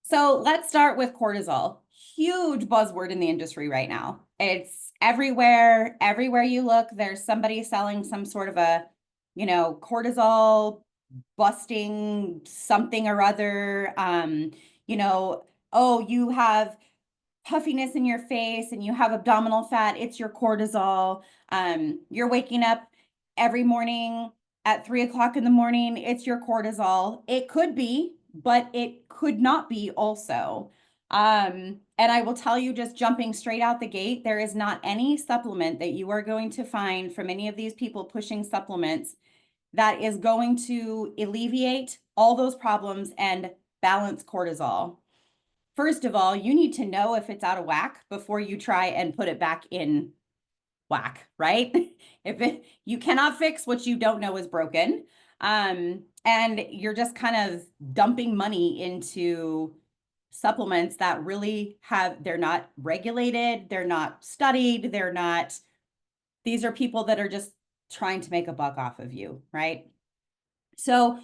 So let's start with cortisol. Huge buzzword in the industry right now. It's everywhere. Everywhere you look, there's somebody selling some sort of cortisol busting something or other. You know, oh, you have puffiness in your face and you have abdominal fat. It's your cortisol. You're waking up every morning at 3 o'clock in the morning. It's your cortisol. It could be, but it could not be also. And I will tell you, just jumping straight out the gate, there is not any supplement that you are going to find from any of these people pushing supplements that is going to alleviate all those problems and balance cortisol. First of all, you need to know if it's out of whack before you try and put it back in whack, right? You cannot fix what you don't know is broken. And you're just kind of dumping money into supplements that really they're not regulated, they're not studied, these are people that are just trying to make a buck off of you, right? So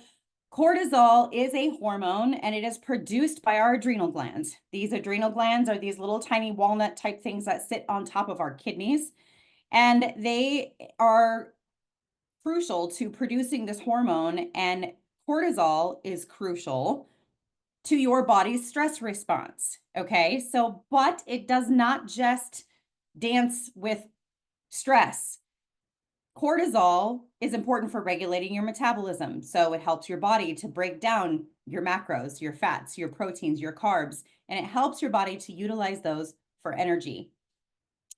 cortisol is a hormone and it is produced by our adrenal glands. These adrenal glands are these little tiny walnut type things that sit on top of our kidneys, and they are crucial to producing this hormone. And cortisol is crucial to your body's stress response. Okay, so, but it does not just dance with stress. Cortisol is important for regulating your metabolism. So it helps your body to break down your macros, your fats, your proteins, your carbs, and it helps your body to utilize those for energy.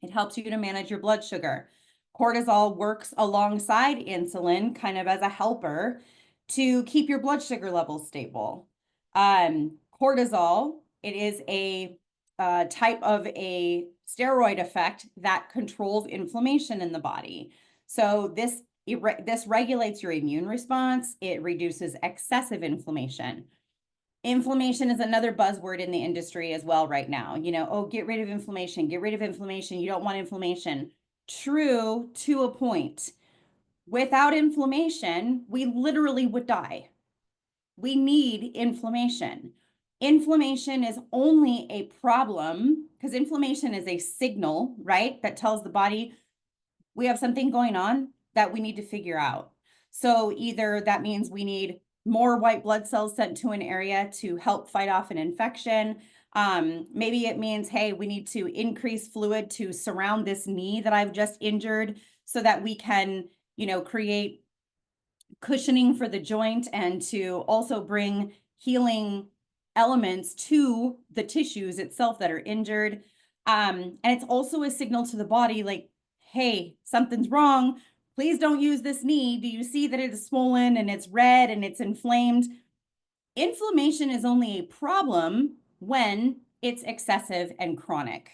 It helps you to manage your blood sugar. Cortisol works alongside insulin, kind of as a helper to keep your blood sugar levels stable. Cortisol, it is a type of a steroid effect that controls inflammation in the body. So this regulates your immune response. It reduces excessive inflammation. Inflammation is another buzzword in the industry as well right now. Oh, get rid of inflammation, get rid of inflammation. You don't want inflammation. True to a point. Without inflammation, we literally would die. We need inflammation. Inflammation is only a problem because inflammation is a signal, right? That tells the body we have something going on that we need to figure out. So either that means we need more white blood cells sent to an area to help fight off an infection. Maybe it means, hey, we need to increase fluid to surround this knee that I've just injured so that we can, create cushioning for the joint and to also bring healing elements to the tissues itself that are injured. And it's also a signal to the body like, hey, something's wrong. Please don't use this knee. Do you see that it is swollen and it's red and it's inflamed? Inflammation is only a problem when it's excessive and chronic.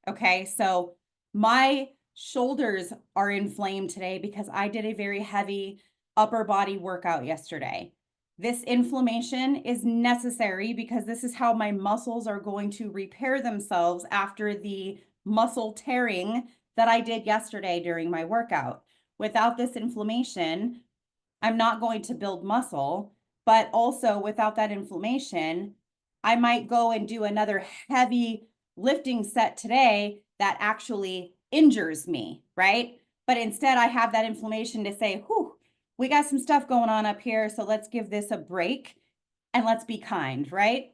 Okay, so my shoulders are inflamed today because I did a very heavy upper body workout yesterday. This inflammation is necessary because this is how my muscles are going to repair themselves after the muscle tearing that I did yesterday during my workout. Without this inflammation, I'm not going to build muscle, but also without that inflammation, I might go and do another heavy lifting set today that actually injures me, right? But instead, I have that inflammation to say, whew, we got some stuff going on up here, so let's give this a break and let's be kind, right?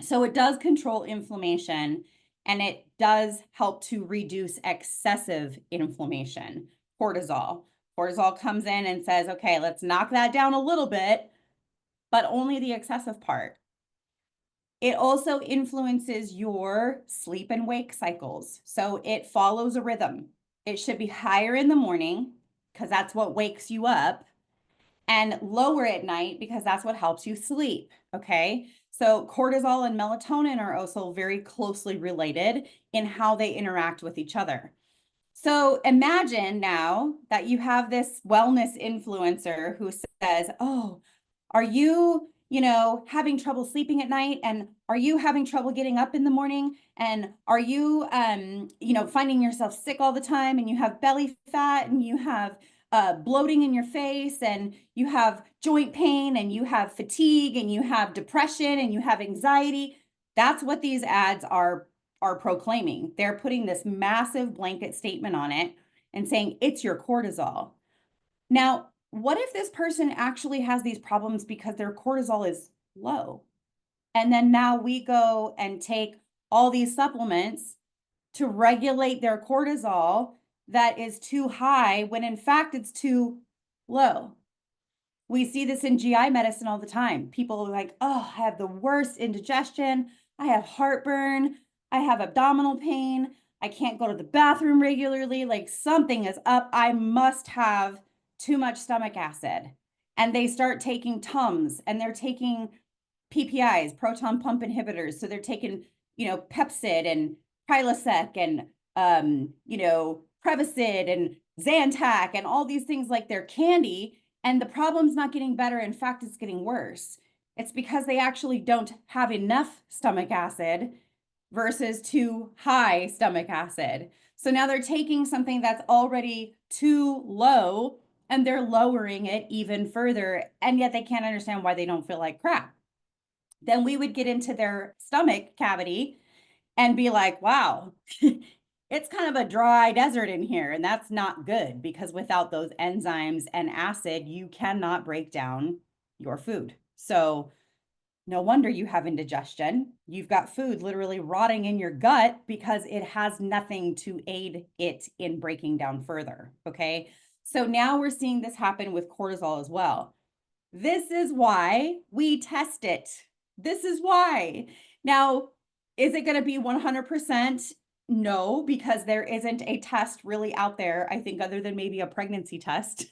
So it does control inflammation and it does help to reduce excessive inflammation. Cortisol. Cortisol comes in and says, okay, let's knock that down a little bit, but only the excessive part. It also influences your sleep and wake cycles. So it follows a rhythm. It should be higher in the morning because that's what wakes you up, and lower at night because that's what helps you sleep. Okay. So cortisol and melatonin are also very closely related in how they interact with each other. So imagine now that you have this wellness influencer who says, oh, are you, having trouble sleeping at night? And are you having trouble getting up in the morning? And are you, finding yourself sick all the time and you have belly fat and you have bloating in your face, and you have joint pain, and you have fatigue, and you have depression, and you have anxiety. That's what these ads are proclaiming. They're putting this massive blanket statement on it and saying it's your cortisol. Now, what if this person actually has these problems because their cortisol is low? And then now we go and take all these supplements to regulate their cortisol that is too high when in fact it's too low. We see this in GI medicine all the time. People are like, oh, I have the worst indigestion. I have heartburn. I have abdominal pain. I can't go to the bathroom regularly. Like something is up. I must have too much stomach acid. And they start taking Tums, and they're taking PPIs, proton pump inhibitors. So they're taking, Pepcid and Prilosec and, Prevacid and Zantac and all these things like they're candy. And the problem's not getting better. In fact, it's getting worse. It's because they actually don't have enough stomach acid versus too high stomach acid. So now they're taking something that's already too low and they're lowering it even further. And yet they can't understand why they don't feel like crap. Then we would get into their stomach cavity and be like, wow, it's kind of a dry desert in here. And that's not good, because without those enzymes and acid, you cannot break down your food. So no wonder you have indigestion. You've got food literally rotting in your gut because it has nothing to aid it in breaking down further. Okay. So now we're seeing this happen with cortisol as well. This is why we test it. This is why. Now, is it going to be 100%? No, because there isn't a test really out there, I think, other than maybe a pregnancy test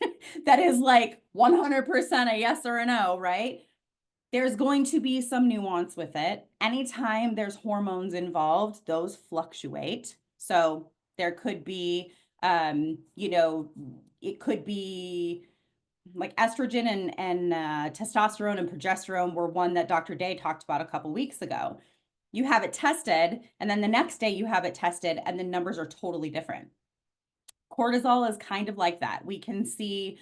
that is like 100% a yes or a no, right? There's going to be some nuance with it. Anytime there's hormones involved, those fluctuate. So there could be, it could be like estrogen and testosterone and progesterone were one that Dr. Day talked about a couple weeks ago. You have it tested, and then the next day you have it tested, and the numbers are totally different. Cortisol is kind of like that. We can see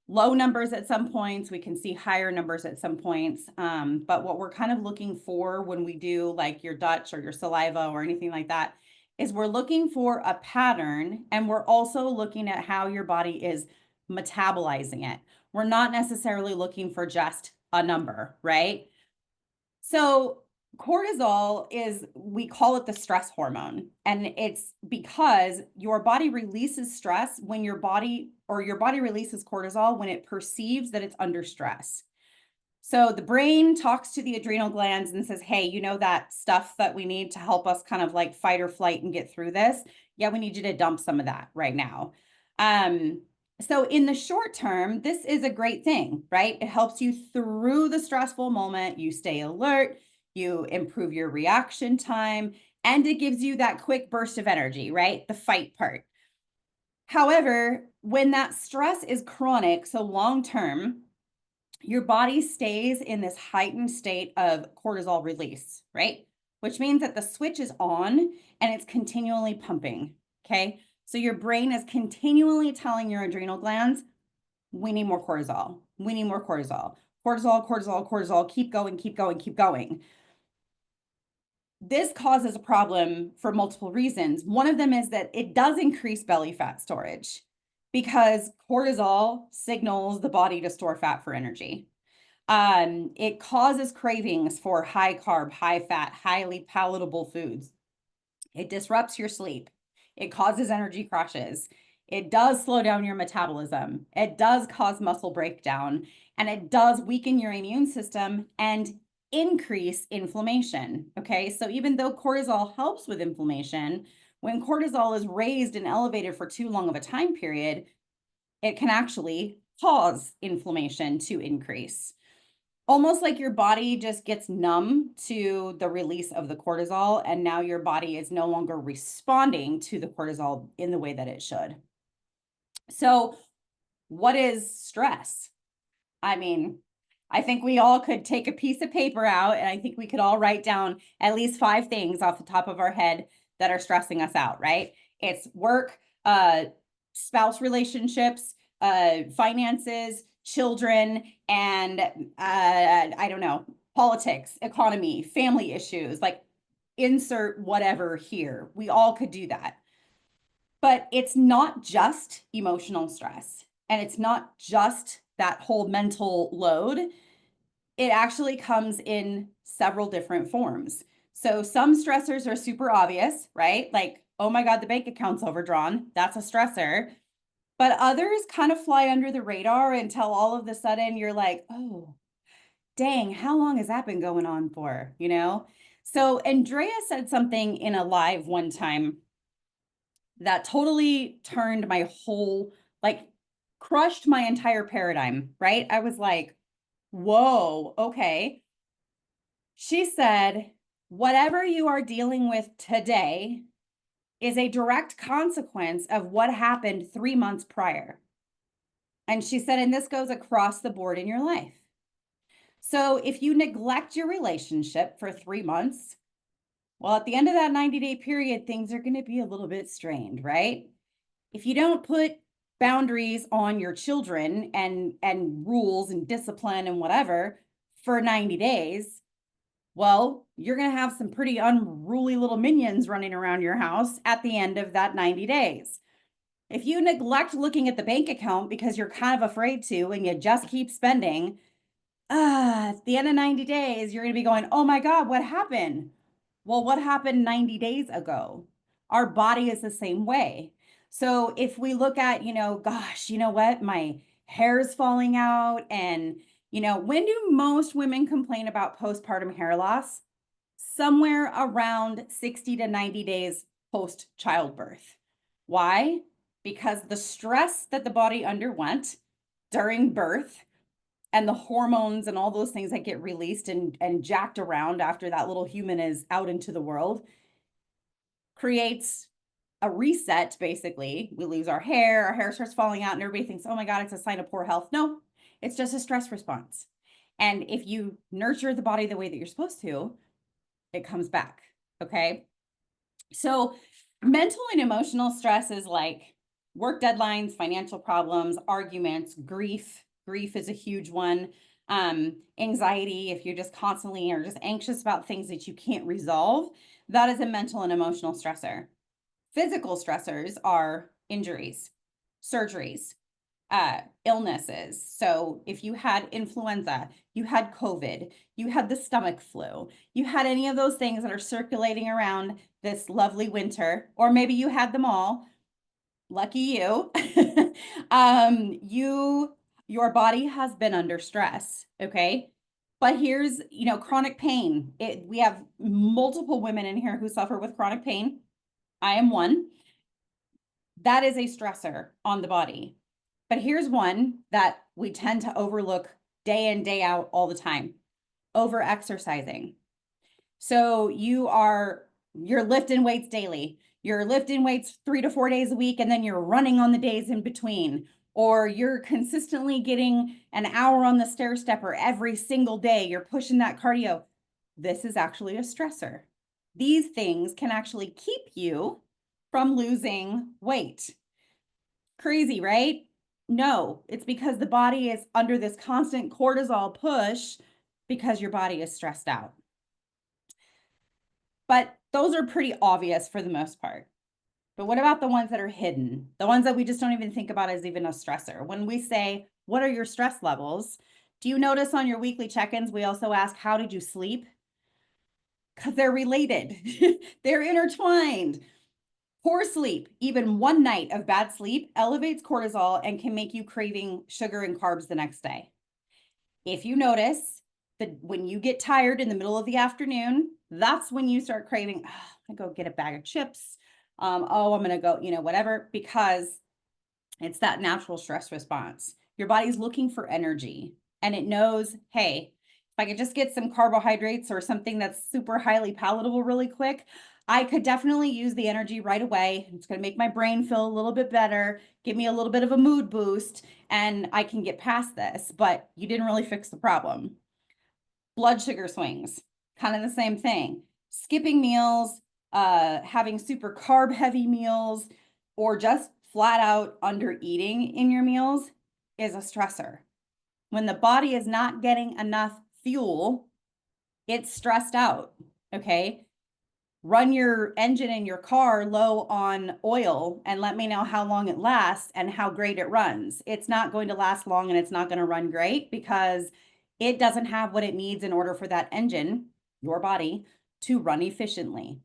low numbers at some points, we can see higher numbers at some points. But what we're kind of looking for when we do like your Dutch or your saliva or anything like that is we're looking for a pattern, and we're also looking at how your body is metabolizing it. We're not necessarily looking for just a number, right? So cortisol is, we call it the stress hormone. And it's because your body releases stress when your body releases cortisol when it perceives that it's under stress. So the brain talks to the adrenal glands and says, hey, you know that stuff that we need to help us kind of like fight or flight and get through this? Yeah, we need you to dump some of that right now. So in the short term, this is a great thing, right? It helps you through the stressful moment. You stay alert, you improve your reaction time, and it gives you that quick burst of energy, right? The fight part. However, when that stress is chronic, so long term, your body stays in this heightened state of cortisol release, right? Which means that the switch is on and it's continually pumping, okay? So your brain is continually telling your adrenal glands, we need more cortisol. We need more cortisol. Cortisol, cortisol, cortisol, keep going, keep going, keep going. This causes a problem for multiple reasons. One of them is that it does increase belly fat storage because cortisol signals the body to store fat for energy. It causes cravings for high carb, high fat, highly palatable foods. It disrupts your sleep. It causes energy crashes. It does slow down your metabolism. It does cause muscle breakdown, and it does weaken your immune system and increase inflammation. Okay, so even though cortisol helps with inflammation, when cortisol is raised and elevated for too long of a time period, it can actually cause inflammation to increase. Almost like your body just gets numb to the release of the cortisol, and now your body is no longer responding to the cortisol in the way that it should. So, what is stress? I mean, I think we all could take a piece of paper out, and I think we could all write down at least 5 things off the top of our head that are stressing us out, right? It's work, spouse relationships, finances, children, and I don't know, politics, economy, family issues, like insert whatever here. We all could do that. But it's not just emotional stress, and it's not just that whole mental load. It actually comes in several different forms. So some stressors are super obvious, right? Like, oh my God, the bank account's overdrawn. That's a stressor. But others kind of fly under the radar until all of a sudden you're like, oh, dang, how long has that been going on for? You know? So Andrea said something in a live one time that totally turned my whole, like, crushed my entire paradigm, right? I was like, whoa, okay. She said, whatever you are dealing with today is a direct consequence of what happened 3 months prior. And she said, and this goes across the board in your life. So if you neglect your relationship for 3 months, well, at the end of that 90-day period, things are going to be a little bit strained, right? If you don't put boundaries on your children and rules and discipline and whatever for 90 days, well, you're going to have some pretty unruly little minions running around your house at the end of that 90 days. If you neglect looking at the bank account because you're kind of afraid to and you just keep spending, at the end of 90 days, you're going to be going, oh my God, what happened? Well, what happened 90 days ago? Our body is the same way. So if we look at, gosh, you know what? My hair's falling out. And, when do most women complain about postpartum hair loss? Somewhere around 60 to 90 days post childbirth. Why? Because the stress that the body underwent during birth and the hormones and all those things that get released and jacked around after that little human is out into the world creates a reset. Basically, we lose our hair starts falling out, and everybody thinks, oh my God, it's a sign of poor health. No, it's just a stress response. And if you nurture the body the way that you're supposed to, it comes back. Okay. So mental and emotional stress is like work deadlines, financial problems, arguments, grief. Grief is a huge one. Anxiety, if you're just constantly or just anxious about things that you can't resolve, that is a mental and emotional stressor. Physical stressors are injuries, surgeries, illnesses. So if you had influenza, you had COVID, you had the stomach flu, you had any of those things that are circulating around this lovely winter, or maybe you had them all, lucky you, your body has been under stress. Okay. But here's, chronic pain. We have multiple women in here who suffer with chronic pain. I am one. That is a stressor on the body. But here's one that we tend to overlook day in, day out all the time: over exercising. So you're lifting weights daily. You're lifting weights 3 to 4 days a week, and then you're running on the days in between. Or you're consistently getting an hour on the stair stepper every single day. You're pushing that cardio. This is actually a stressor. These things can actually keep you from losing weight. Crazy, right? No, it's because the body is under this constant cortisol push because your body is stressed out. But those are pretty obvious for the most part. But what about the ones that are hidden? The ones that we just don't even think about as even a stressor. When we say, what are your stress levels? Do you notice on your weekly check-ins, we also ask, how did you sleep? Because they're related. They're intertwined. Poor sleep, even one night of bad sleep, elevates cortisol and can make you craving sugar and carbs the nenext day. If you notice that when you get tired in the middle of the afternoon, that's when you start craving, I'm gonna go get a bag of chips. I'm gonna go, whatever, because it's that natural stress response. Your body's looking for energy, and it knows, hey, if I could just get some carbohydrates or something that's super highly palatable really quick, I could definitely use the energy right away. It's going to make my brain feel a little bit better, give me a little bit of a mood boost, and I can get past this. But you didn't really fix the problem. Blood sugar swings, kind of the same thing. Skipping meals, having super carb heavy meals, or just flat out under eating in your meals is a stressor. When the body is not getting enough fuel, it's stressed out. Okay. Run your engine in your car low on oil and let me know how long it lasts and how great it runs. It's not going to last long and it's not going to run great because it doesn't have what it needs in order for that engine, your body, to run efficiently.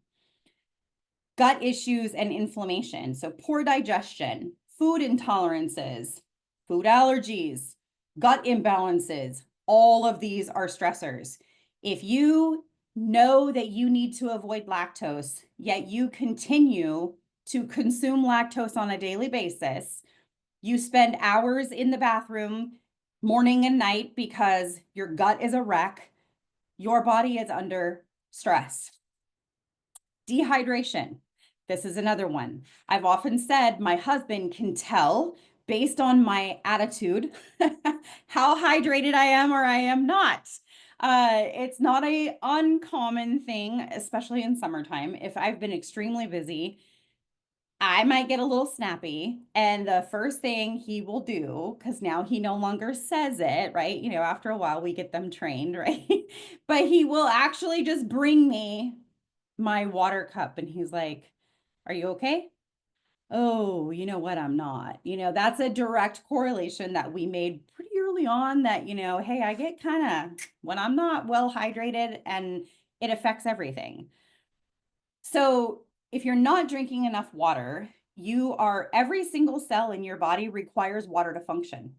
Gut issues and inflammation. So poor digestion, food intolerances, food allergies, gut imbalances, all of these are stressors. If you know that you need to avoid lactose, yet you continue to consume lactose on a daily basis, you spend hours in the bathroom morning and night because your gut is a wreck, your body is under stress. Dehydration. This is another one. I've often said my husband can tell based on my attitude how hydrated I am or I am not. It's not a uncommon thing, especially in summertime. If I've been extremely busy, I might get a little snappy. And the first thing he will do, because now he no longer says it, right? You know, after a while we get them trained, right? But he will actually just bring me my water cup and he's like, "Are you okay?" "Oh, you know what? I'm not." You know, that's a direct correlation that we made pretty early on that, hey, I get kind of when I'm not well hydrated and it affects everything. So, if you're not drinking enough water, every single cell in your body requires water to function.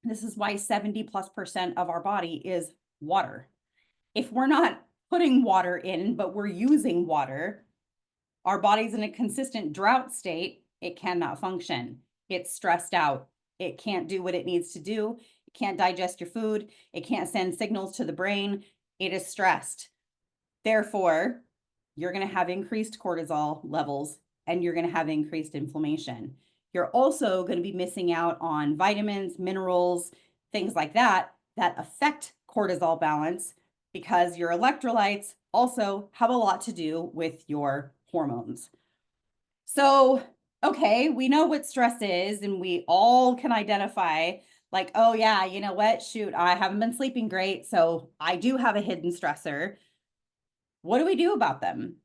This is why 70+% of our body is water. If we're not putting water in, but we're using water, our body's in a consistent drought state, it cannot function. It's stressed out. It can't do what it needs to do. It can't digest your food. It can't send signals to the brain. It is stressed. Therefore, you're going to have increased cortisol levels and you're going to have increased inflammation. You're also going to be missing out on vitamins, minerals, things like that affect cortisol balance because your electrolytes also have a lot to do with your hormones. So, okay, we know what stress is and we all can identify like, oh yeah, you know what? Shoot, I haven't been sleeping great, so I do have a hidden stressor. What do we do about them?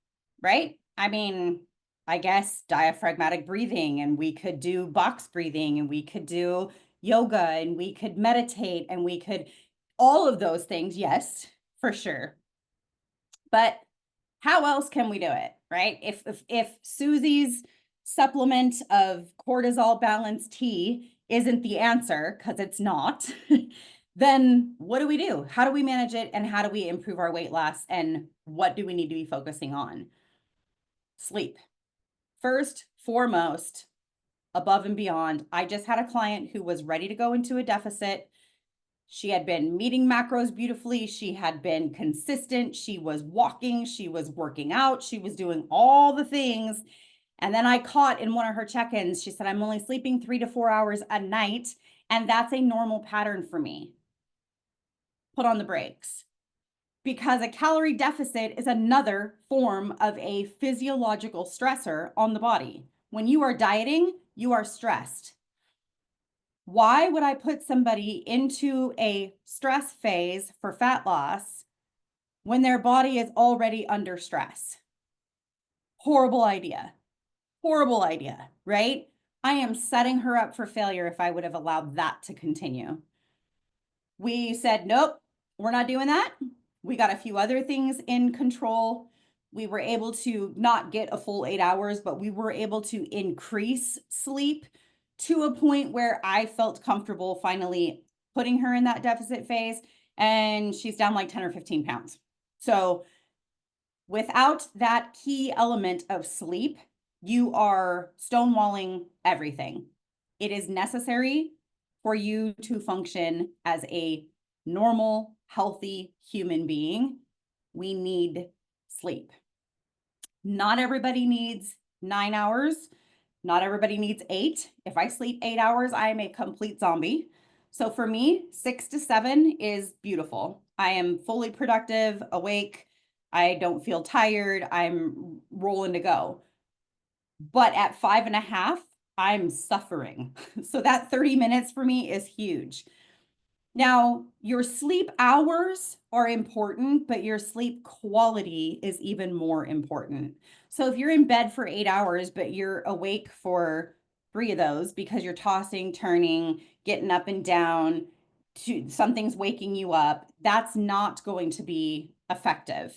Right? I mean, I guess diaphragmatic breathing, and we could do box breathing, and we could do yoga, and we could meditate, and we could all of those things. Yes, for sure. But how else can we do it? Right? If Susie's supplement of cortisol balanced tea isn't the answer, because it's not, then what do we do? How do we manage it? And how do we improve our weight loss? And what do we need to be focusing on? Sleep. First, foremost, above and beyond. I just had a client who was ready to go into a deficit. She had been meeting macros beautifully. She had been consistent. She was walking. She was working out. She was doing all the things. And then I caught in one of her check-ins, she said, "I'm only sleeping 3 to 4 hours a night. And that's a normal pattern for me." Put on the brakes. Because a calorie deficit is another form of a physiological stressor on the body. When you are dieting, you are stressed. Why would I put somebody into a stress phase for fat loss when their body is already under stress? Horrible idea. Horrible idea, right? I am setting her up for failure if I would have allowed that to continue. We said, nope, we're not doing that. We got a few other things in control. We were able to not get a full 8 hours, but we were able to increase sleep to a point where I felt comfortable finally putting her in that deficit phase. And she's down like 10 or 15 pounds. So without that key element of sleep, you are stonewalling everything. It is necessary for you to function as a normal, healthy human being. We need sleep. Not everybody needs 9 hours. Not everybody needs 8. If I sleep 8 hours, I am a complete zombie. So for me, 6 to 7 is beautiful. I am fully productive, awake. I don't feel tired. I'm rolling to go. But at 5.5, I'm suffering. So that 30 minutes for me is huge. Now, your sleep hours are important, but your sleep quality is even more important. So if you're in bed for 8 hours, but you're awake for 3 of those because you're tossing, turning, getting up and down, something's waking you up, that's not going to be effective.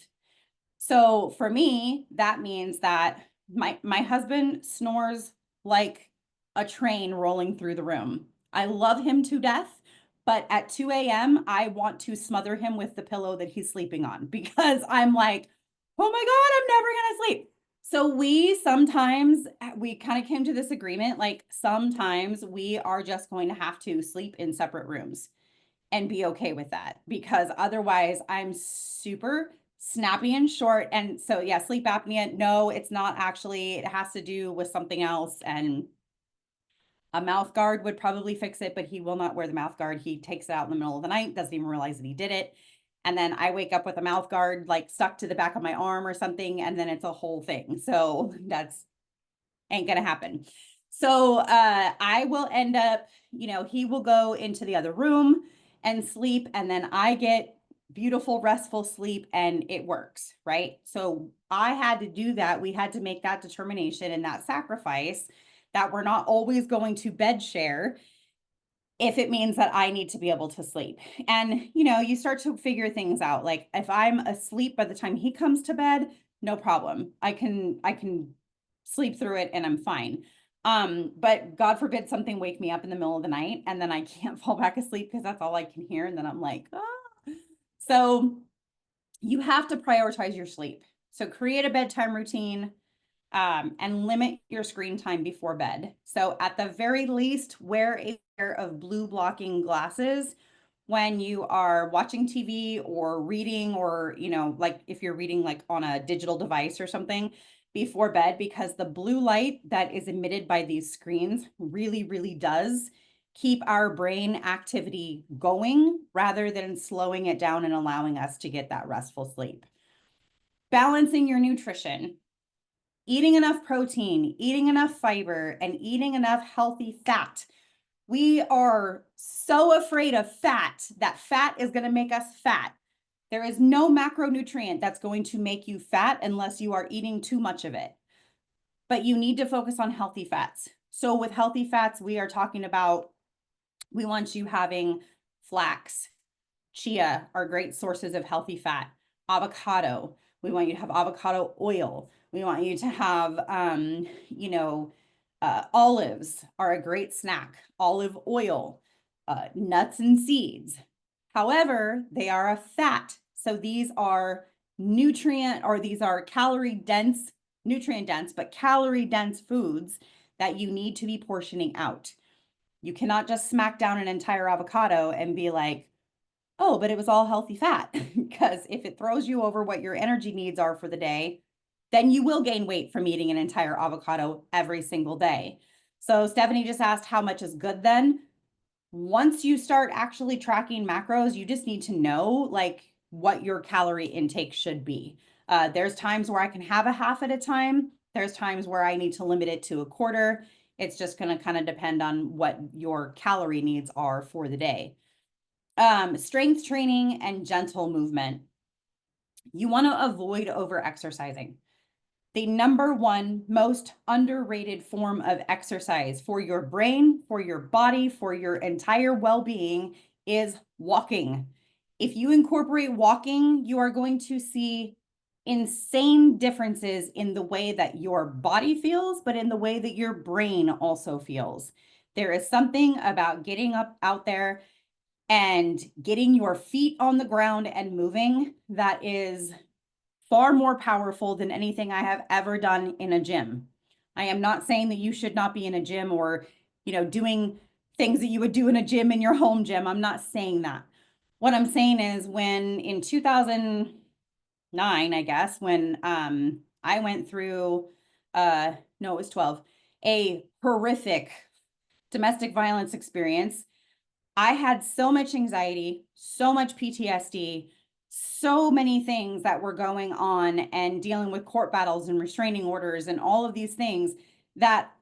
So for me, that means that my husband snores like a train rolling through the room. I love him to death, but at 2 a.m., I want to smother him with the pillow that he's sleeping on because I'm like, oh my God, I'm never gonna sleep. So we kind of came to this agreement, like sometimes we are just going to have to sleep in separate rooms and be okay with that because otherwise I'm super snappy and short. And so, yeah, sleep apnea, no, it's not actually, it has to do with something else. And a mouth guard would probably fix it, but he will not wear the mouth guard. He takes it out in the middle of the night, doesn't even realize that he did it. And then I wake up with a mouth guard like stuck to the back of my arm or something. And then it's a whole thing. So that's ain't gonna happen. So I will end up, he will go into the other room and sleep, and then I get beautiful, restful sleep, and it works, right? So I had to do that. We had to make that determination and that sacrifice that we're not always going to bed share if it means that I need to be able to sleep. And, you start to figure things out. Like if I'm asleep by the time he comes to bed, no problem. I can sleep through it and I'm fine. But God forbid something wake me up in the middle of the night and then I can't fall back asleep because that's all I can hear. And then I'm like, ah. So you have to prioritize your sleep. So create a bedtime routine, and limit your screen time before bed. So at the very least, wear a pair of blue blocking glasses when you are watching TV or reading, or, like if you're reading like on a digital device or something before bed, because the blue light that is emitted by these screens really, really does keep our brain activity going rather than slowing it down and allowing us to get that restful sleep. Balancing your nutrition. Eating enough protein, eating enough fiber, and eating enough healthy fat. We are so afraid of fat that fat is going to make us fat. There is no macronutrient that's going to make you fat unless you are eating too much of it. But you need to focus on healthy fats. So with healthy fats, we are talking about, we want you having flax, chia are great sources of healthy fat. Avocado, we want you to have avocado oil. We want you to have, olives are a great snack. Olive oil, nuts and seeds. However, they are a fat. So these are calorie dense, nutrient dense, but calorie dense foods that you need to be portioning out. You cannot just smack down an entire avocado and be like, oh, but it was all healthy fat. Because if it throws you over what your energy needs are for the day, then you will gain weight from eating an entire avocado every single day. So Stephanie just asked how much is good then. Once you start actually tracking macros, you just need to know like what your calorie intake should be. There's times where I can have a half at a time. There's times where I need to limit it to a quarter. It's just going to kind of depend on what your calorie needs are for the day. Strength training and gentle movement. You want to avoid over exercising. The number one most underrated form of exercise for your brain, for your body, for your entire well-being is walking. If you incorporate walking, you are going to see insane differences in the way that your body feels, but in the way that your brain also feels. There is something about getting up out there and getting your feet on the ground and moving that is far more powerful than anything I have ever done in a gym. I am not saying that you should not be in a gym or, doing things that you would do in a gym in your home gym. I'm not saying that. What I'm saying is when in 2009, I guess, when I went through, no, it was 12, a horrific domestic violence experience. I had so much anxiety, so much PTSD, so many things that were going on and dealing with court battles and restraining orders and all of these things that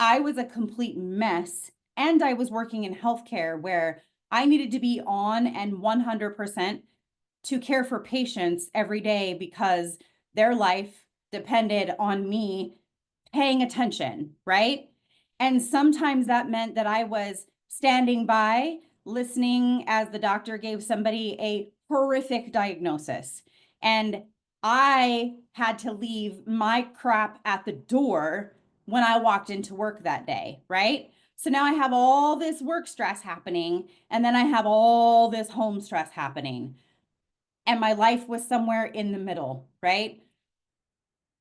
I was a complete mess. And I was working in healthcare where I needed to be on and 100% to care for patients every day because their life depended on me paying attention, right? And sometimes that meant that I was standing by, listening as the doctor gave somebody a horrific diagnosis. And I had to leave my crap at the door when I walked into work that day, right? So now I have all this work stress happening, and then I have all this home stress happening. And my life was somewhere in the middle, right?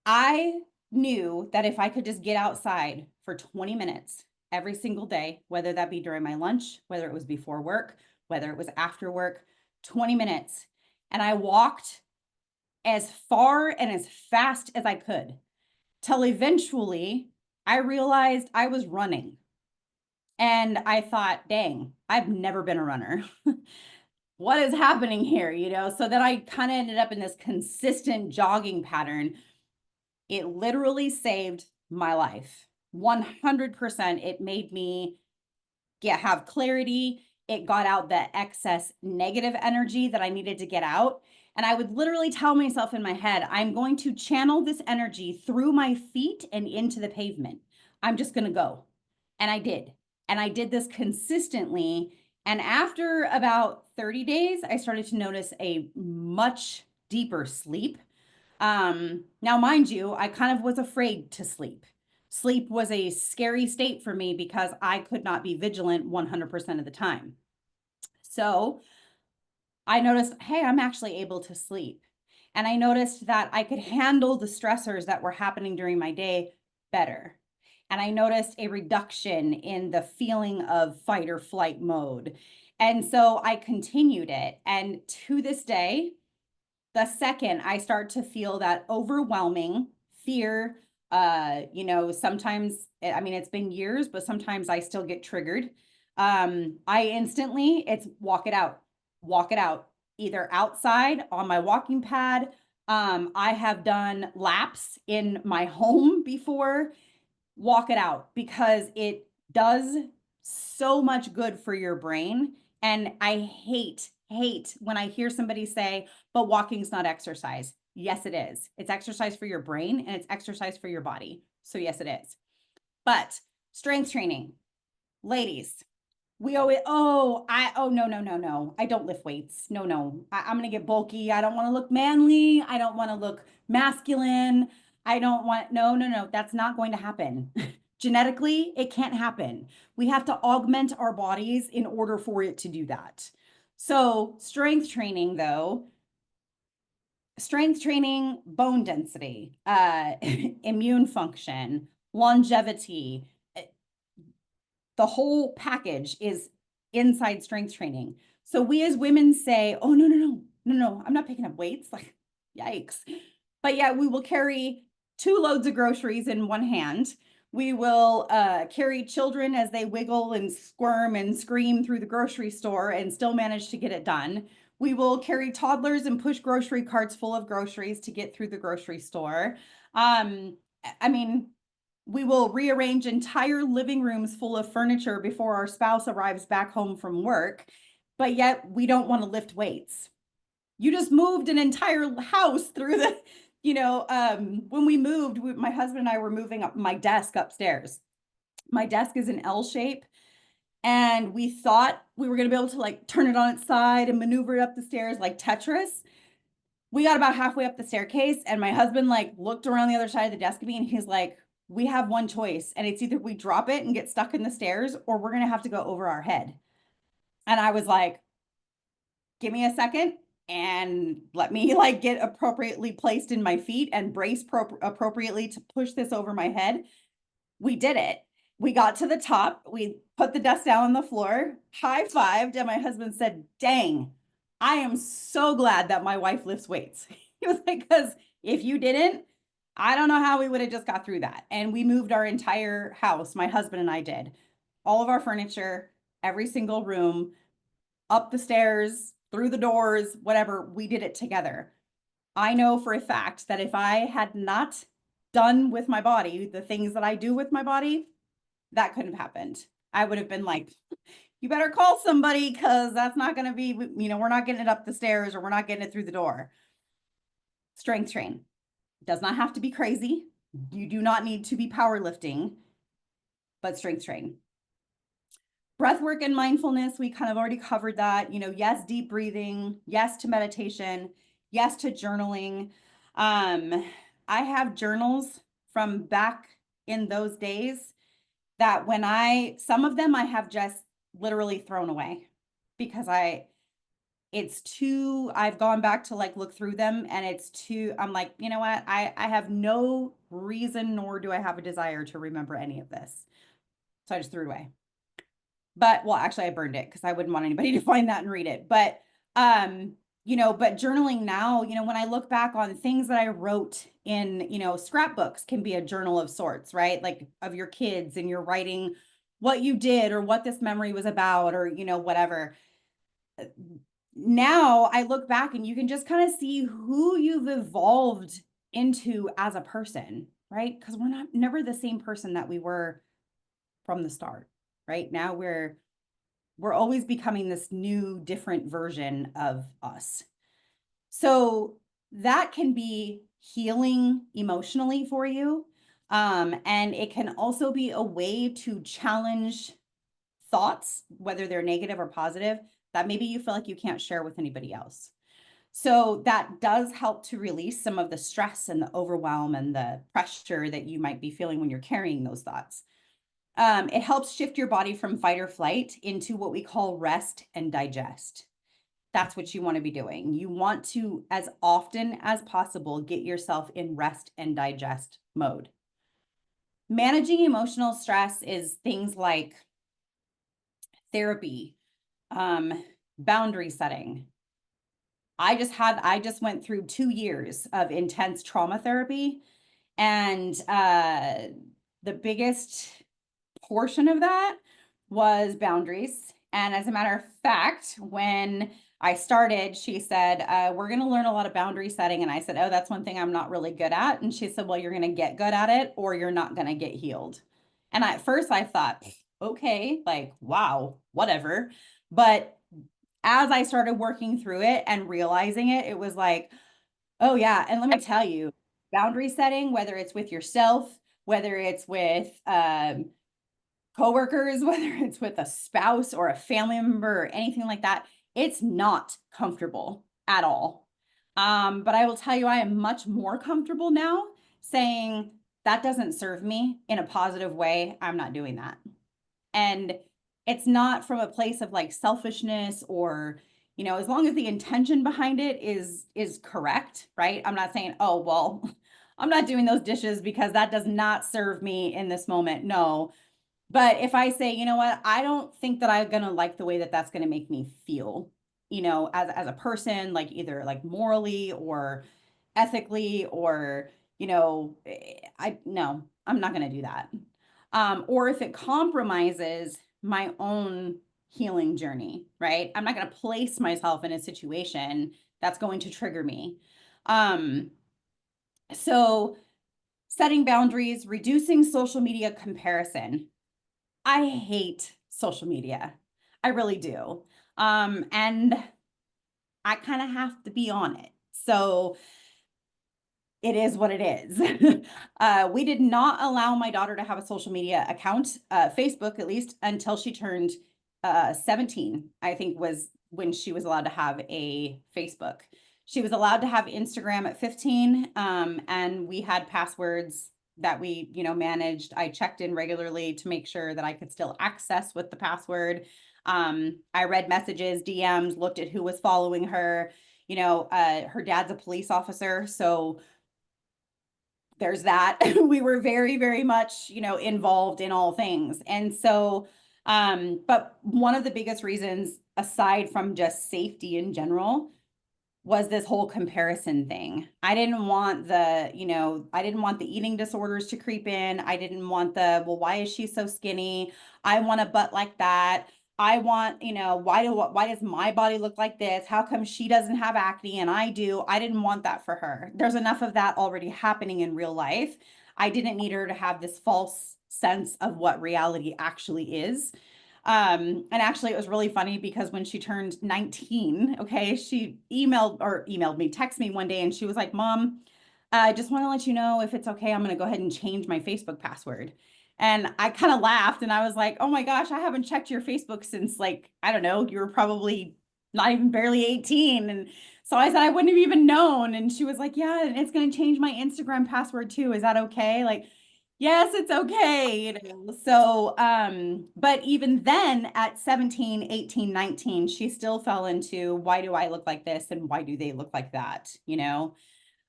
I knew that if I could just get outside for 20 minutes every single day, whether that be during my lunch, whether it was before work, whether it was after work, 20 minutes. And I walked as far and as fast as I could till eventually I realized I was running. And I thought, dang, I've never been a runner. What is happening here? So then I kind of ended up in this consistent jogging pattern. It literally saved my life. 100%. It made me have clarity. It got out the excess negative energy that I needed to get out. And I would literally tell myself in my head, I'm going to channel this energy through my feet and into the pavement. I'm just going to go. And I did. And I did this consistently. And after about 30 days, I started to notice a much deeper sleep. Now, mind you, I kind of was afraid to sleep. Sleep was a scary state for me because I could not be vigilant 100% of the time. So I noticed, hey, I'm actually able to sleep. And I noticed that I could handle the stressors that were happening during my day better. And I noticed a reduction in the feeling of fight or flight mode. And so I continued it. And to this day, the second I start to feel that overwhelming fear, sometimes, I mean, it's been years, but sometimes I still get triggered. I instantly, it's walk it out, either outside on my walking pad. I have done laps in my home before. Walk it out because it does so much good for your brain. And I hate when I hear somebody say, but walking's not exercise. Yes, it is. It's exercise for your brain and it's exercise for your body. So, yes, it is. But strength training, ladies, we always, no. I don't lift weights. No. I'm going to get bulky. I don't want to look manly. I don't want to look masculine. I don't want, no. That's not going to happen. Genetically, it can't happen. We have to augment our bodies in order for it to do that. So, strength training, though, bone density, immune function, longevity, the whole package is inside strength training. So we as women say, oh, no, I'm not picking up weights. Like, yikes. But yeah, we will carry 2 loads of groceries in one hand. We will carry children as they wiggle and squirm and scream through the grocery store and still manage to get it done. We will carry toddlers and push grocery carts full of groceries to get through the grocery store. I mean, we will rearrange entire living rooms full of furniture before our spouse arrives back home from work, but yet we don't want to lift weights. You just moved an entire house through the, when we moved, my husband and I were moving up my desk upstairs. My desk is an L shape. And we thought we were going to be able to like turn it on its side and maneuver it up the stairs like Tetris. We got about halfway up the staircase and my husband like looked around the other side of the desk at me and he's like, we have one choice and it's either we drop it and get stuck in the stairs or we're going to have to go over our head. And I was like, give me a second and let me like get appropriately placed in my feet and brace appropriately to push this over my head. We did it. We got to the top. We put the desk down on the floor, high-fived, and my husband said, dang, I am so glad that my wife lifts weights. He was like, because if you didn't, I don't know how we would have just got through that. And we moved our entire house, my husband and I did, all of our furniture, every single room, up the stairs, through the doors, whatever, we did it together. I know for a fact that if I had not done with my body the things that I do with my body, that couldn't have happened. I would have been like, you better call somebody because that's not going to be, we're not getting it up the stairs or we're not getting it through the door. Strength train. Does not have to be crazy. You do not need to be powerlifting, but strength train. Breath work and mindfulness, we kind of already covered that. Yes, deep breathing. Yes to meditation. Yes to journaling. I have journals from back in those days that some of them I have just literally thrown away because I've gone back to like look through them and I'm like, you know what? I have no reason nor do I have a desire to remember any of this. So I just threw it away. But well, actually I burned it because I wouldn't want anybody to find that and read it. But but journaling now, when I look back on things that I wrote in, scrapbooks can be a journal of sorts, right? Like of your kids, and you're writing what you did or what this memory was about or, whatever. Now I look back and you can just kind of see who you've evolved into as a person, right? Because we're never the same person that we were from the start, right? Now we're always becoming this new, different version of us. So that can be healing emotionally for you. And it can also be a way to challenge thoughts, whether they're negative or positive, that maybe you feel like you can't share with anybody else. So that does help to release some of the stress and the overwhelm and the pressure that you might be feeling when you're carrying those thoughts. It helps shift your body from fight or flight into what we call rest and digest. That's what you want to be doing. You want to, as often as possible, get yourself in rest and digest mode. Managing emotional stress is things like therapy, boundary setting. I just went through 2 years of intense trauma therapy, and the biggest portion of that was boundaries. And as a matter of fact, when I started, she said, we're going to learn a lot of boundary setting. And I said, oh, that's one thing I'm not really good at. And she said, well, you're going to get good at it or you're not going to get healed. And at first I thought, okay, like, wow, whatever. But as I started working through it and realizing it, it was like, oh yeah. And let me tell you, boundary setting, whether it's with yourself, whether it's with coworkers, whether it's with a spouse or a family member or anything like that, it's not comfortable at all. But I will tell you, I am much more comfortable now saying that doesn't serve me in a positive way. I'm not doing that. And it's not from a place of like selfishness or, as long as the intention behind it is correct, right? I'm not saying, oh, well, I'm not doing those dishes because that does not serve me in this moment. No. But if I say, you know what, I don't think that I'm going to like the way that that's going to make me feel, as a person, like either like morally or ethically or, no, I'm not going to do that. Or if it compromises my own healing journey, right? I'm not going to place myself in a situation that's going to trigger me. So setting boundaries, reducing social media comparison. I hate social media. I really do. And I kind of have to be on it. So it is what it is. We did not allow my daughter to have a social media account, Facebook at least, until she turned 17, I think was when she was allowed to have a Facebook. She was allowed to have Instagram at 15, and we had passwords that we, managed. I checked in regularly to make sure that I could still access with the password. I read messages, DMs, looked at who was following her. Her dad's a police officer, so there's that. We were very, very much, involved in all things. And so, but one of the biggest reasons, aside from just safety in general, was this whole comparison thing. I didn't want the eating disorders to creep in. I didn't want well, why is she so skinny? I want a butt like that. I want, why does my body look like this? How come she doesn't have acne and I do? I didn't want that for her. There's enough of that already happening in real life. I didn't need her to have this false sense of what reality actually is. And actually, it was really funny because when she turned 19, okay, she emailed me, texted me one day, and she was like, Mom, I just want to let you know if it's okay, I'm going to go ahead and change my Facebook password. And I kind of laughed and I was like, oh my gosh, I haven't checked your Facebook since, like, I don't know, you were probably not even barely 18. And so I said, I wouldn't have even known. And she was like, yeah, and it's going to change my Instagram password too. Is that okay? Like, yes, it's okay, you know. So, but even then at 17, 18, 19, she still fell into, why do I look like this and why do they look like that, you know?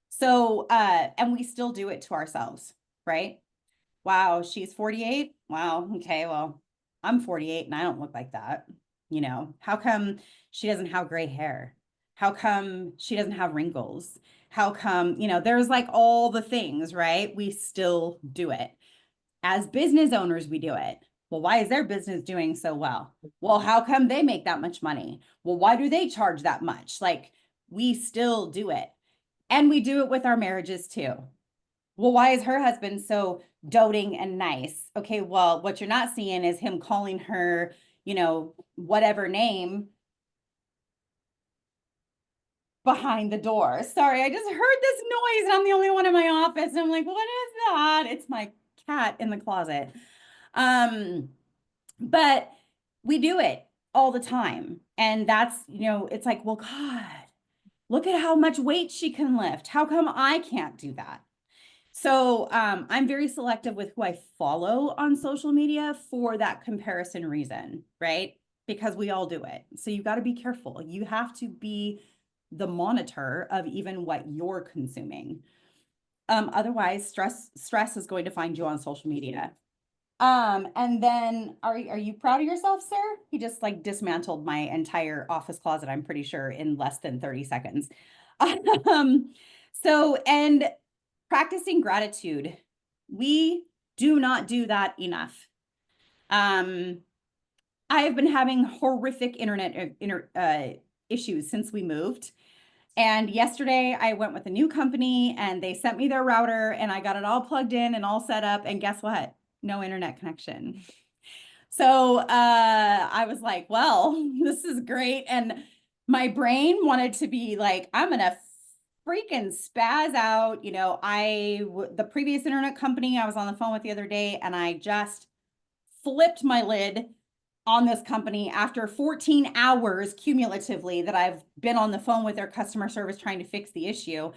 So, and we still do it to ourselves, right? Wow, she's 48. Wow, okay, well, I'm 48 and I don't look like that. You know, how come she doesn't have gray hair? How come she doesn't have wrinkles? How come, you know, there's like all the things, right? We still do it. As business owners, we do it. Well, why is their business doing so well? Well, how come they make that much money? Well, why do they charge that much? Like, we still do it. And we do it with our marriages too. Well, why is her husband so doting and nice? Okay, well, what you're not seeing is him calling her, you know, whatever name behind the door. Sorry, I just heard this noise and I'm the only one in my office. And I'm like, what is that? It's my cat in the closet. Um, but we do it all the time. And that's, you know, it's like, well, God, look at how much weight she can lift. How come I can't do that? So I'm very selective with who I follow on social media for that comparison reason, right? Because we all do it. So you got to be careful. You have to be the monitor of even what you're consuming. Otherwise, stress is going to find you on social media. And then are you proud of yourself, sir? He just like dismantled my entire office closet, I'm pretty sure, in less than 30 seconds. Um, so, and practicing gratitude. We do not do that enough. Um, I have been having horrific internet issues since we moved. And yesterday I went with a new company and they sent me their router and I got it all plugged in and all set up. And guess what? No internet connection. So I was like, well, this is great. And my brain wanted to be like, I'm going to freaking spaz out. You know, the previous internet company I was on the phone with the other day, and I just flipped my lid on this company after 14 hours cumulatively that I've been on the phone with their customer service trying to fix the issue.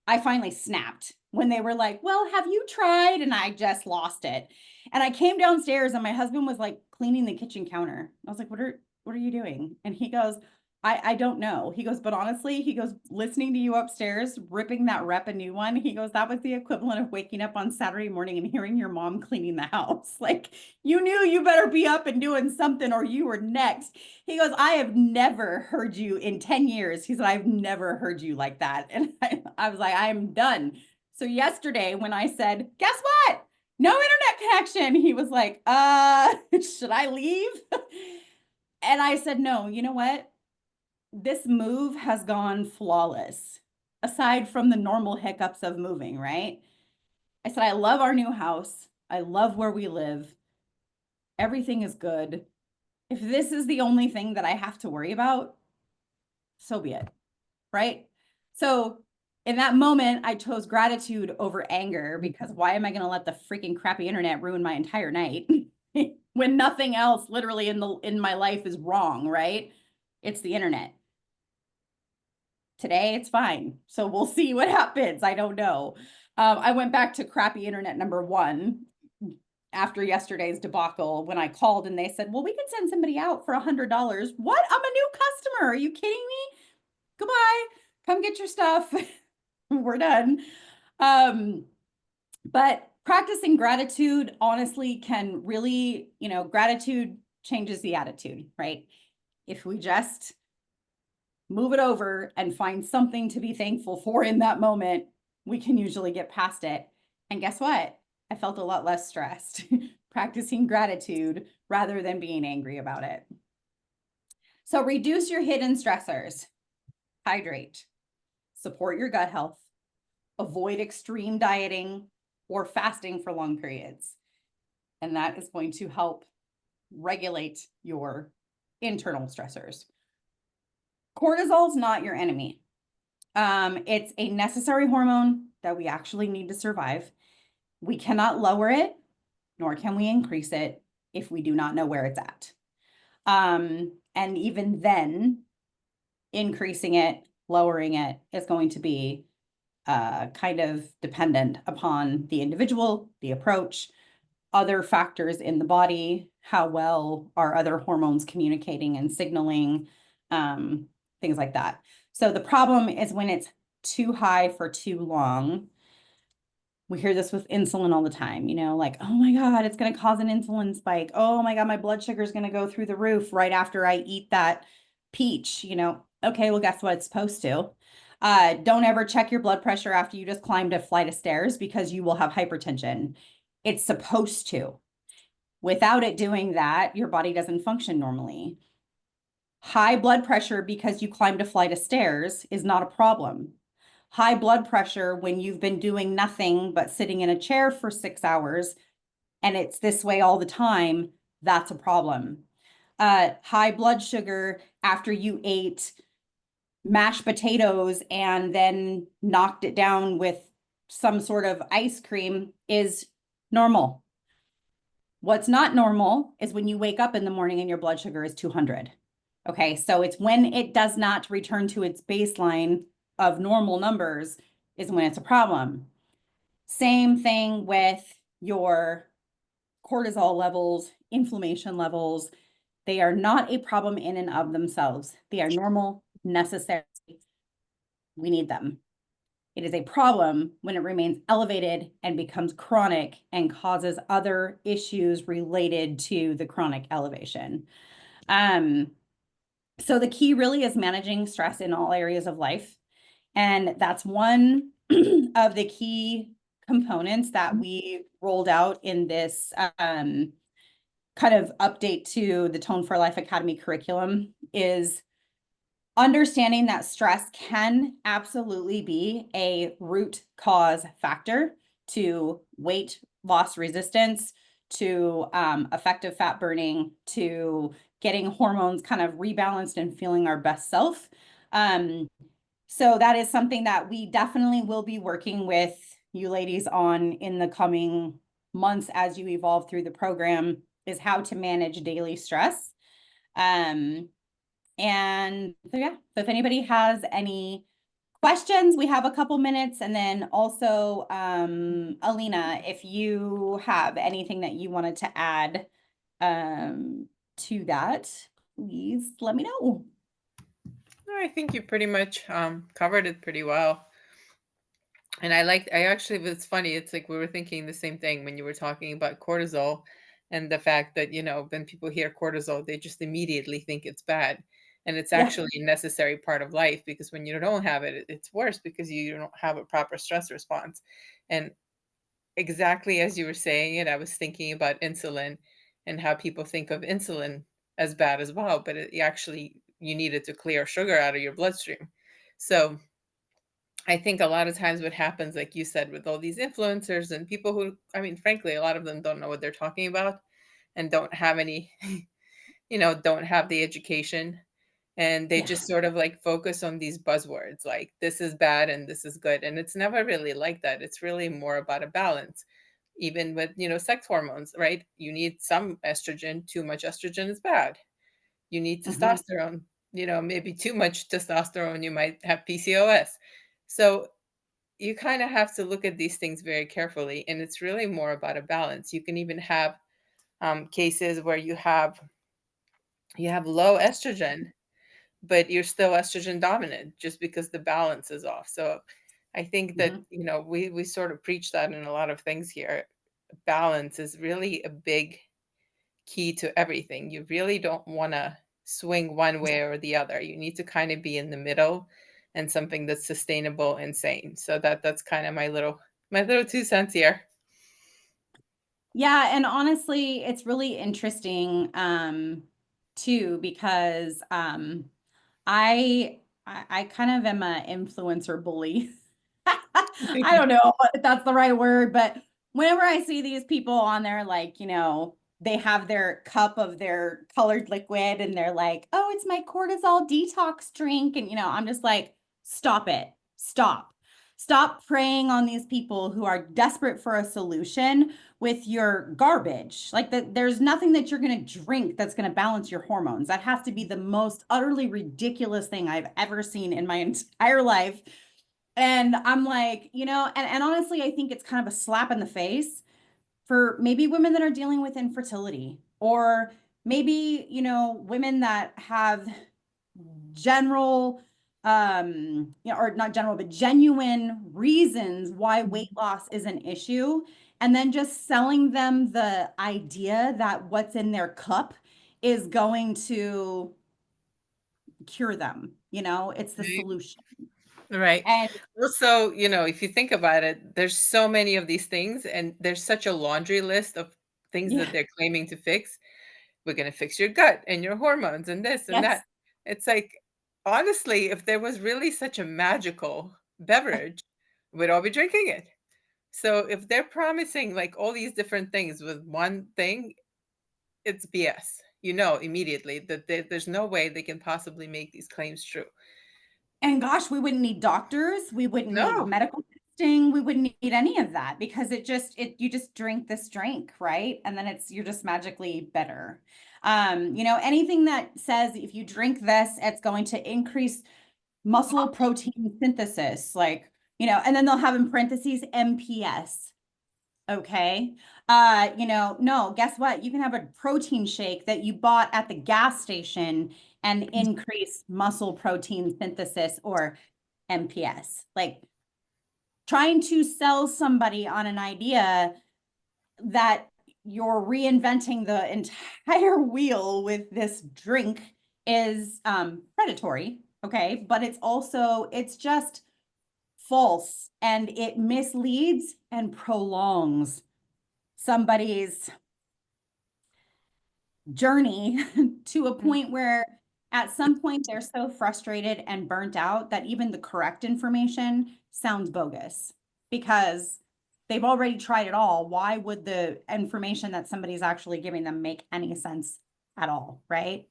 I finally snapped when they were like, well, have you tried? And I just lost it. And I came downstairs and my husband was like cleaning the kitchen counter. I was like, what are you doing? And he goes, I don't know. He goes, but honestly, he goes, listening to you upstairs, ripping that rep a new one. He goes, that was the equivalent of waking up on Saturday morning and hearing your mom cleaning the house. Like, you knew you better be up and doing something or you were next. He goes, I have never heard you in 10 years. He said, I've never heard you like that. And I was like, I am done. So yesterday when I said, guess what? No internet connection. He was like, should I leave? And I said, no, you know what? This move has gone flawless, aside from the normal hiccups of moving, right? I said, I love our new house. I love where we live. Everything is good. If this is the only thing that I have to worry about, so be it, right? So in that moment, I chose gratitude over anger because why am I going to let the freaking crappy internet ruin my entire night when nothing else literally in my life is wrong, right? It's the internet. Today it's fine. So we'll see what happens. I don't know. I went back to crappy internet number one after yesterday's debacle when I called and they said, well, we can send somebody out for $100. What? I'm a new customer. Are you kidding me? Goodbye. Come get your stuff. We're done. But practicing gratitude honestly can really, you know, gratitude changes the attitude, right? If we just move it over and find something to be thankful for in that moment, we can usually get past it. And guess what? I felt a lot less stressed practicing gratitude rather than being angry about it. So reduce your hidden stressors. Hydrate, support your gut health, avoid extreme dieting, or fasting for long periods. And that is going to help regulate your internal stressors. Cortisol is not your enemy. It's a necessary hormone that we actually need to survive. We cannot lower it, nor can we increase it if we do not know where it's at. And even then, increasing it, lowering it is going to be kind of dependent upon the individual, the approach, other factors in the body, how well are other hormones communicating and signaling, things like that. So the problem is when it's too high for too long. We hear this with insulin all the time, like, oh my God, it's going to cause an insulin spike. Oh my God, my blood sugar is going to go through the roof right after I eat that peach, Okay, well, guess what? It's supposed to. Don't ever check your blood pressure after you just climbed a flight of stairs because you will have hypertension. It's supposed to. Without it doing that, your body doesn't function normally. High blood pressure because you climbed a flight of stairs is not a problem. High blood pressure when you've been doing nothing but sitting in a chair for 6 hours and it's this way all the time, that's a problem. High blood sugar after you ate mashed potatoes and then knocked it down with some sort of ice cream is normal. What's not normal is when you wake up in the morning and your blood sugar is 200. Okay, so it's when it does not return to its baseline of normal numbers is when it's a problem. Same thing with your cortisol levels, inflammation levels. They are not a problem in and of themselves. They are normal, necessary. We need them. It is a problem when it remains elevated and becomes chronic and causes other issues related to the chronic elevation. So the key really is managing stress in all areas of life. And that's one of the key components that we rolled out in this kind of update to the Tone for Life Academy curriculum is understanding that stress can absolutely be a root cause factor to weight loss resistance, to effective fat burning, to getting hormones kind of rebalanced and feeling our best self. So that is something that we definitely will be working with you ladies on in the coming months as you evolve through the program, is how to manage daily stress. And so, yeah, so if anybody has any questions, we have a couple minutes. And then also, Alina, if you have anything that you wanted to add to that, please let me know. I think you pretty much covered it pretty well. And it's funny, it's like we were thinking the same thing when you were talking about cortisol and the fact that, when people hear cortisol, they just immediately think it's bad. And it's Yeah. actually a necessary part of life because when you don't have it, it's worse because you don't have a proper stress response. And exactly as you were saying it, I was thinking about insulin and how people think of insulin as bad as well, but you need it to clear sugar out of your bloodstream. So I think a lot of times what happens, like you said, with all these influencers and people who, I mean, frankly, a lot of them don't know what they're talking about and don't have any, don't have the education. And they Yeah. just sort of like focus on these buzzwords like this is bad and this is good. And it's never really like that. It's really more about a balance. Even with, sex hormones, right? You need some estrogen. Too much estrogen is bad. You need Mhm. testosterone. Maybe too much testosterone, you might have PCOS. So you kind of have to look at these things very carefully, and it's really more about a balance. You can even have cases where you have low estrogen, but you're still estrogen dominant just because the balance is off. So I think that Mhm. we sort of preach that in a lot of things here. Balance is really a big key to everything. You really don't want to swing one way or the other. You need to kind of be in the middle and something that's sustainable and sane. So that's kind of my little 2 cents here. Yeah, and honestly, it's really interesting too because I kind of am a influencer bully. I don't know if that's the right word, but whenever I see these people on there, like, they have their cup of their colored liquid and they're like, oh, it's my cortisol detox drink. And, I'm just like, stop it. Stop. Stop preying on these people who are desperate for a solution with your garbage. Like there's nothing that you're going to drink that's going to balance your hormones. That has to be the most utterly ridiculous thing I've ever seen in my entire life. And I'm like, and honestly, I think it's kind of a slap in the face for maybe women that are dealing with infertility, or maybe, women that have general, or not general, but genuine reasons why weight loss is an issue. And then just selling them the idea that what's in their cup is going to cure them. It's the Right. solution. Right. And Also, if you think about it, there's so many of these things, and there's such a laundry list of things that yeah, they're claiming to fix. We're gonna fix your gut and your hormones and this and yes. that. It's like, honestly, if there was really such a magical beverage, we'd all be drinking it. So if they're promising like all these different things with one thing, it's BS. You know immediately that there's no way they can possibly make these claims true. And gosh, we wouldn't need doctors, we wouldn't need No. medical testing, we wouldn't need any of that because you just drink this drink, right? And then you're just magically better. Anything that says if you drink this, it's going to increase muscle protein synthesis, like, and then they'll have in parentheses MPS. Okay. No, guess what? You can have a protein shake that you bought at the gas station and increase muscle protein synthesis, or MPS. Like trying to sell somebody on an idea that you're reinventing the entire wheel with this drink is predatory. Okay. But it's just false, and it misleads and prolongs somebody's journey to a Mm, point where at some point they're so frustrated and burnt out that even the correct information sounds bogus because they've already tried it all. Why would the information that somebody's actually giving them make any sense at all, right?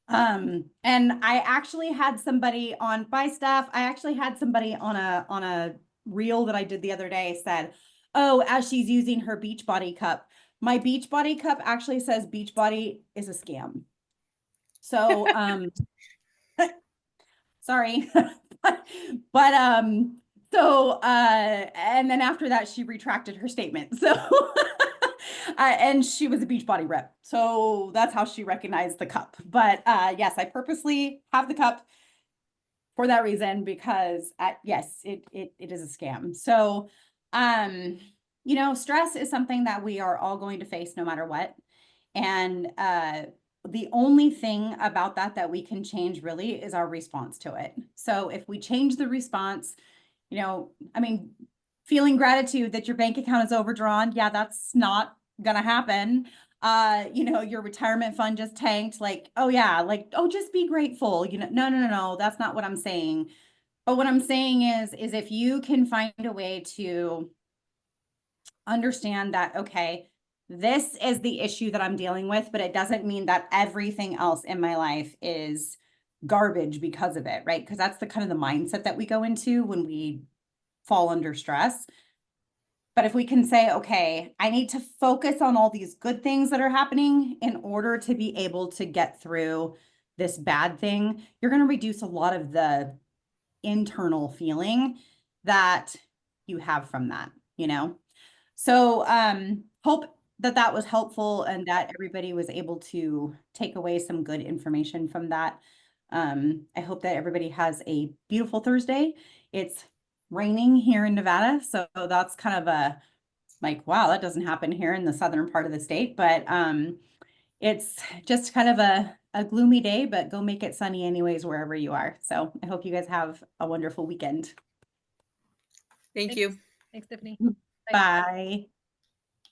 And I actually had somebody on by staff, I actually had somebody on a reel that I did the other day said, oh, as she's using her Beachbody cup, my Beachbody cup actually says Beachbody is a scam. So, sorry. but, but so and then after that she retracted her statement. So and she was a Beachbody rep. So that's how she recognized the cup. But yes, I purposely have the cup for that reason because yes, it is a scam. So um stress is something that we are all going to face no matter what. And the only thing about that we can change really is our response to it. So if we change the response, I mean, feeling gratitude that your bank account is overdrawn, yeah, that's not gonna happen. Your retirement fund just tanked, like, oh yeah, like, oh, just be grateful. No, that's not what I'm saying. But what I'm saying is if you can find a way to understand that, okay, this is the issue that I'm dealing with, but it doesn't mean that everything else in my life is garbage because of it, right? Because that's the kind of the mindset that we go into when we fall under stress. But if we can say, okay, I need to focus on all these good things that are happening in order to be able to get through this bad thing, you're going to reduce a lot of the internal feeling that you have from that. So, hope that was helpful and that everybody was able to take away some good information from that. I hope that everybody has a beautiful Thursday. It's raining here in Nevada, so that's kind of a like, wow, that doesn't happen here in the southern part of the state, but it's just kind of a gloomy day, but go make it sunny anyways wherever you are. So I hope you guys have a wonderful weekend. thank Thanks. you. Thanks, Tiffany. Bye. Bye.